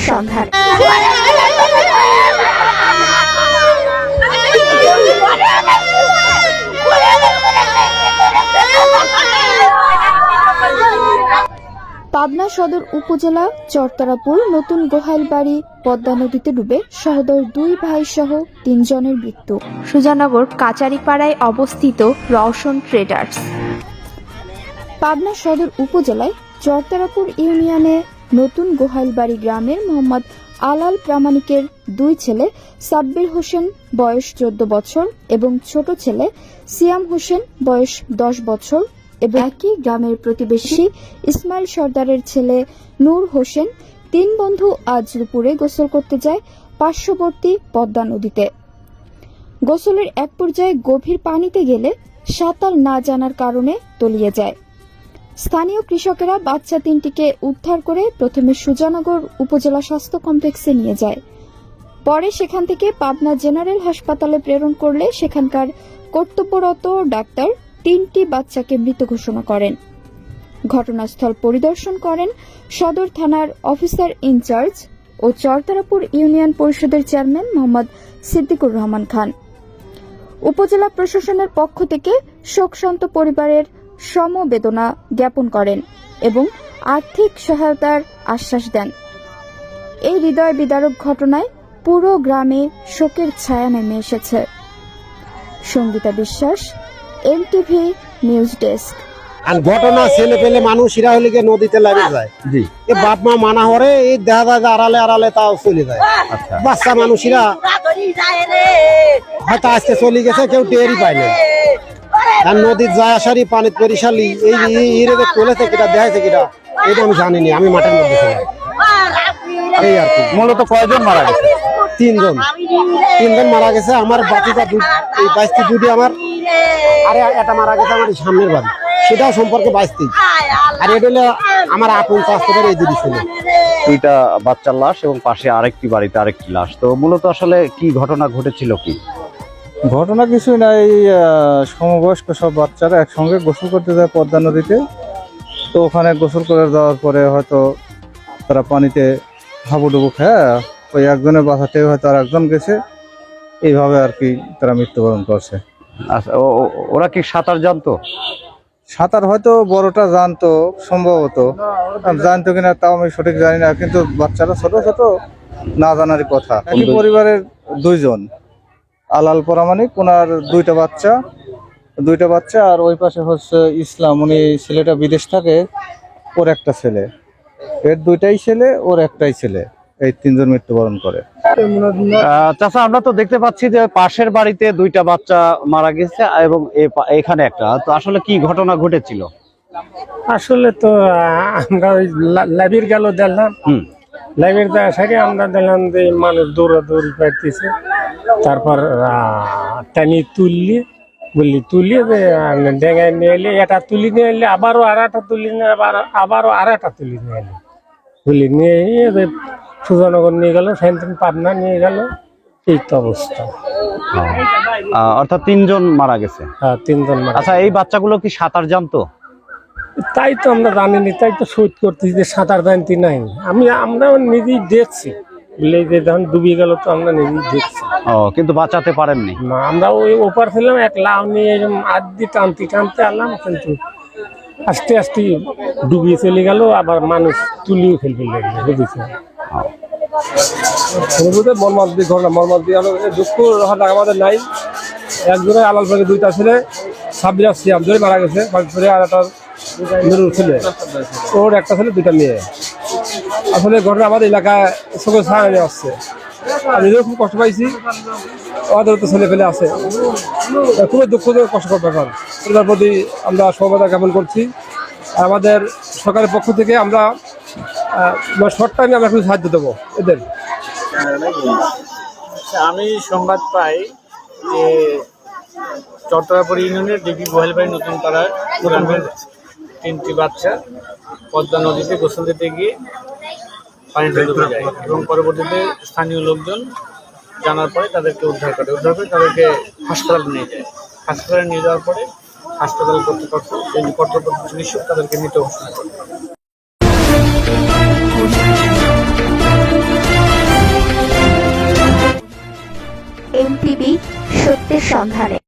সন্ধান। পাবনা সদর উপজেলা চরতারাপুর নতুন গোহাইলবাড়ি পদ্মা নদীতে ডুবে সহোদর 2 ভাই সহ 3 জনের মৃত্যু। সুজানগর কাচারিপাড়ায় অবস্থিত রওশন ট্রেডার্স। পাবনা সদর উপজেলায় চরতারাপুর ইউনিয়নে নতুন গোহাইলবাড়ি গ্রামের মোহাম্মদ আলাল প্রামাণিকের 2 ছেলে সাব্বির হোসেন বয়স 14 বছর এবং ছোট ছেলে সিয়াম হোসেন বয়স 10 বছর এবং একই গ্রামের প্রতিবেশী ইসমাইল সর্দারের ছেলে নূর হোসেন 3 বন্ধু আজ দুপুরে গোসল করতে যায় পার্শ্ববর্তী পদ্মা নদীতে। গোসলের এক পর্যায়ে গভীর পানিতে গেলে সাঁতার না জানার কারণে তলিয়ে যায়। স্থানীয় কৃষকেরা বাচ্চা 3টিকে উদ্ধার করে প্রথমে সুজানগর উপজেলা স্বাস্থ্য কমপ্লেক্সে নিয়ে যায়। পরে সেখান থেকে পাবনা জেনারেল হাসপাতালে প্রেরণ করলে সেখানকার কর্তব্যরত ডাক্তার 3টি বাচ্চাকে মৃত ঘোষণা করেন। ঘটনাস্থল পরিদর্শন করেন সদর থানার অফিসার ইনচার্জ ও চরতারাপুর ইউনিয়ন পরিষদের চেয়ারম্যান মোহাম্মদ সিদ্দিকুর রহমান খান। উপজেলা প্রশাসনের পক্ষ থেকে শোকসন্ত পরিবারের সমবেদনা জ্ঞাপন করেন এবং আর্থিক সহায়তার আশ্বাস দেন। এই হৃদয় বিদারক ঘটনায় পুরো গ্রামে শোকের ছায়া নেমে এসেছে। সঙ্গীতা বিশ্বাস, এনটিভি নিউজ ডেস্ক। আর ঘটনা ছেলে পেলে মানুষরা হলে গিয়ে নদীতে লাগে যায়, জি এ বাপ মা মানা হরে এই দেখা যায় যে আড়ালে আড়ালে তাও চলে যায়। বাচ্চা মানুষরা হয়তো আজকে চলে গেছে, কেউ টেরই পায় না। আর নদীর যায় আসারি পানি পরিশালি এই ইরে তোলেছে কিটা দেখাইছে কিটা এটা আমি জানিনি, আমি মাঠের মধ্যে ছিলাম। এই আর কি। মূলত কয়জন মারা গেছে? 3 জন মারা গেছে। আমার বাকিটা এই 22টি দুটি আমার, আরে এটা মারা গেছে আমার সামনের বাড়ি, সেটাও সম্পর্কে 22টি। আর এটা হলো আমার আপন চাষতে পারে এই দুটি ছিল। 2টা বাচ্চার লাশ এবং পাশে আরেকটি বাড়িতে আরেকটি লাশ। তো মূলত আসলে কি ঘটনা ঘটেছিল? কি ঘটনা কিছুই নাই, সমবয়স্ক সব বাচ্চারা একসঙ্গে গোসল করতে যায় পদ্মা নদীতে। তো ওখানে গোসল করে যাওয়ার পরে হয়তো তারা পানিতে হাবুডুবু খেয়ে ওই একজনের বাসাতে হয়তো আর একজন গেছে, এইভাবে আর কি তারা মৃত্যুবরণ করছে। আচ্ছা, ওরা কি সাঁতার জানতো? সাঁতার হয়তো বড়টা জানতো, সম্ভবত জানতো কিনা তাও আমি সঠিক জানি না, কিন্তু বাচ্চারা ছোট ছোট না জানারই কথা। একই পরিবারের 2 জন, আলাল প্রামাণিক, ওনার 2টা বাচ্চা, আর ওই পাশে হচ্ছে ইসলাম, উনি ছেলেটা বিদেশ থাকে, ওর একটা ছেলে। এর 2টাই ছেলে, ওর একটাই ছেলে। এই 3 জন মৃত্যুবরণ করে। চাচা, আমরা তো দেখতে পাচ্ছি যে পাশের বাড়িতে 2টা বাচ্চা মারা গেছে এবং এখানে একটা। তো আসলে কি ঘটনা ঘটেছিল? আসলে তো আমরা ওই লাইব্রেরি গেল দেখলাম, লাইব্রেরি সাইডে আমরা দেখলাম যে মানুষ দৌড়াদৌড়ি পাইতেছে। তারপর টানি তুললি যে ডেঙ্গায় নিয়ে এলে, এটা তুলি নিয়ে এলে আবারও আর একটা তুলি নিয়ে আবারও আর একটা তুলি নিয়ে এলে, তুলি নিয়ে সুজানগর নিয়ে গেল, সেখান পাবনা নিয়ে গেল। এই তো অবস্থা। অর্থাৎ 3 জন মারা গেছে। হ্যাঁ, 3 জন মারা। আচ্ছা, এই বাচ্চাগুলো কি সাঁতার জানতো? তাই তো আমরা জানিনি, তাই তো শহীদ করতেছি যে সাঁতার জানতি নাই। আমরা নিজেই দেখছি, বলে যে যখন ডুবিয়ে গেল তো আমরা নিজেই দেখছি। কিন্তু বাঁচাতে পারেননি? না, আমরা ওই ওপার ছিলাম, এক লাউ নিয়ে আদি টানতে আনলাম, কিন্তু আস্তে আস্তে ডুবিয়ে চলে গেল। আবার মানুষ তুলিও ফেলবে বুঝেছে। দুঃখ আমাদের নাই। একজনে আলাল পাকে 2টা ছেলে, সাব্বির আর সিয়াম ধরে মারা গেছে। আর একটা নুরুল ছেলে, ওর একটা ছেলে, 2টা মেয়ে। আসলে ঘটনা আমাদের এলাকায় চোখে ছায়া নিয়ে আসছে। আমি নিজেও খুব কষ্ট পাইছি, আমাদের তো ছেলে ফেলে আছে। খুবই দুঃখজনক, কষ্টকর ব্যাপার। এটার প্রতি আমরা সমবেদনা জ্ঞাপন করছি। আমাদের সরকারের পক্ষ থেকে আমরা শর্ট টাইমে আমরা একটু সাহায্য দেবো এদের। আমি সংবাদ পাই যে চরতারাপুর ইউনিয়নের ডিবি গোহাইলবাড়ি নতুন পাড়ার গ্রামের 3টি বাচ্চা পদ্মা নদীতে গোসল দিতে গিয়ে পানিতে ডুবে যায় এবং পরবর্তীতে স্থানীয় লোকজন জানার পরে তাদেরকে উদ্ধার করে তাদেরকে হাসপাতালে নিয়ে যায়। হাসপাতালে নিয়ে যাওয়ার পরে হাসপাতাল কর্তৃপক্ষ চিকিৎসক তাদেরকে মৃত ঘোষণা করে। টিভি, সত্যের সন্ধানে।